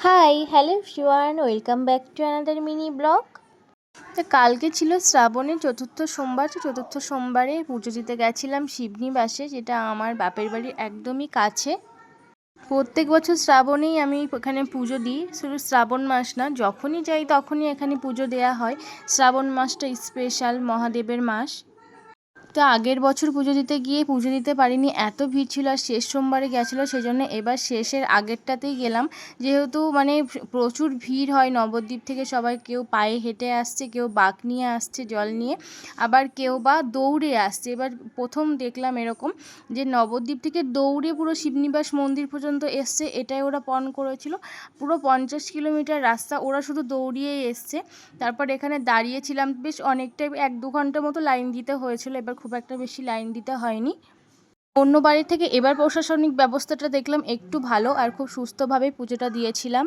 Hi hello everyone, welcome back to another mini blog. তো কালকে ছিল শ্রাবণের চতুর্থ সোমবার। চতুর্থ সোমবারে পুজো দিতে গেছিলাম শিবনিবাসে, যেটা আমার বাপের বাড়ির একদমই কাছে। প্রত্যেক বছর শ্রাবণেই আমি এখানে পুজো দিই, শুধু শ্রাবণ মাস না, যখনই যাই তখনই এখানে পুজো দেওয়া হয়। শ্রাবণ মাসটা স্পেশাল মহাদেবের মাস। তো আগের বছর পুজো দিতে গিয়ে পুজো দিতে পারিনি, এত ভিড় ছিল, আর শেষ সোমবারে গেছিলো, সেই জন্য এবার শেষের আগেরটাতেই গেলাম। যেহেতু প্রচুর ভিড় হয় নবদ্বীপ থেকে, সবাই কেউ পায়ে হেঁটে আসছে, কেউ বাঁক নিয়ে আসছে জল নিয়ে, আবার কেউ বা দৌড়ে আসছে। এবার প্রথম দেখলাম এরকম যে নবদ্বীপ থেকে দৌড়ে পুরো শিবনিবাস মন্দির পর্যন্ত এসছে, এটাই ওরা পণ করেছিল। পুরো 50 কিলোমিটার রাস্তা ওরা শুধু দৌড়িয়েই এসছে। তারপর এখানে দাঁড়িয়েছিলাম বেশ অনেকটাই, 1-2 ঘন্টার মতো লাইন দিতে হয়েছিল, এবার খুব একটা বেশি লাইন দিতে হয়নি। অন্য বাড়ির থেকে এবার প্রশাসনিক ব্যবস্থাটা দেখলাম একটু ভালো, আর খুব সুস্থভাবে পুজোটা দিয়েছিলাম।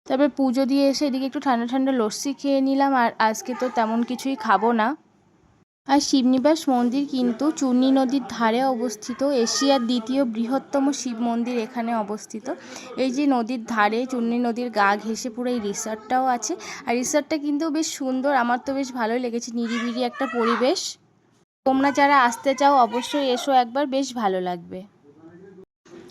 তারপর পুজো দিয়ে এসে এদিকে একটু ঠান্ডা ঠান্ডা লস্যি খেয়ে নিলাম, আর আজকে তো তেমন কিছুই খাবো না। আর শিবনিবাস মন্দির কিন্তু চূর্ণী নদীর ধারে অবস্থিত, এশিয়ার দ্বিতীয় বৃহত্তম শিব মন্দির এখানে অবস্থিত। এই যে নদীর ধারে চূর্ণী নদীর গা ঘেঁষে পুরো এই রিসর্টটাও আছে, আর রিসর্টটা কিন্তু বেশ সুন্দর, আমার তো বেশ ভালোই লেগেছে, নিরিবিলি একটা পরিবেশ। তোমরা যারা আসতে চাও অবশ্যই এসো একবার, বেশ ভালো লাগবে।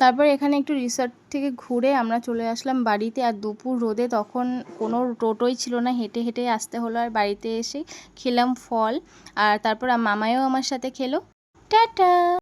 তারপর এখানে একটু রিসর্ট থেকে ঘুরে আমরা চলে আসলাম বাড়িতে, আর দুপুর রোদে তখন কোনো টোটোই ছিল না, হেঁটে হেঁটে আসতে হলো। আর বাড়িতে এসে খেলাম ফল, আর তারপর মামাইও আমার সাথে খেলো। টাটা।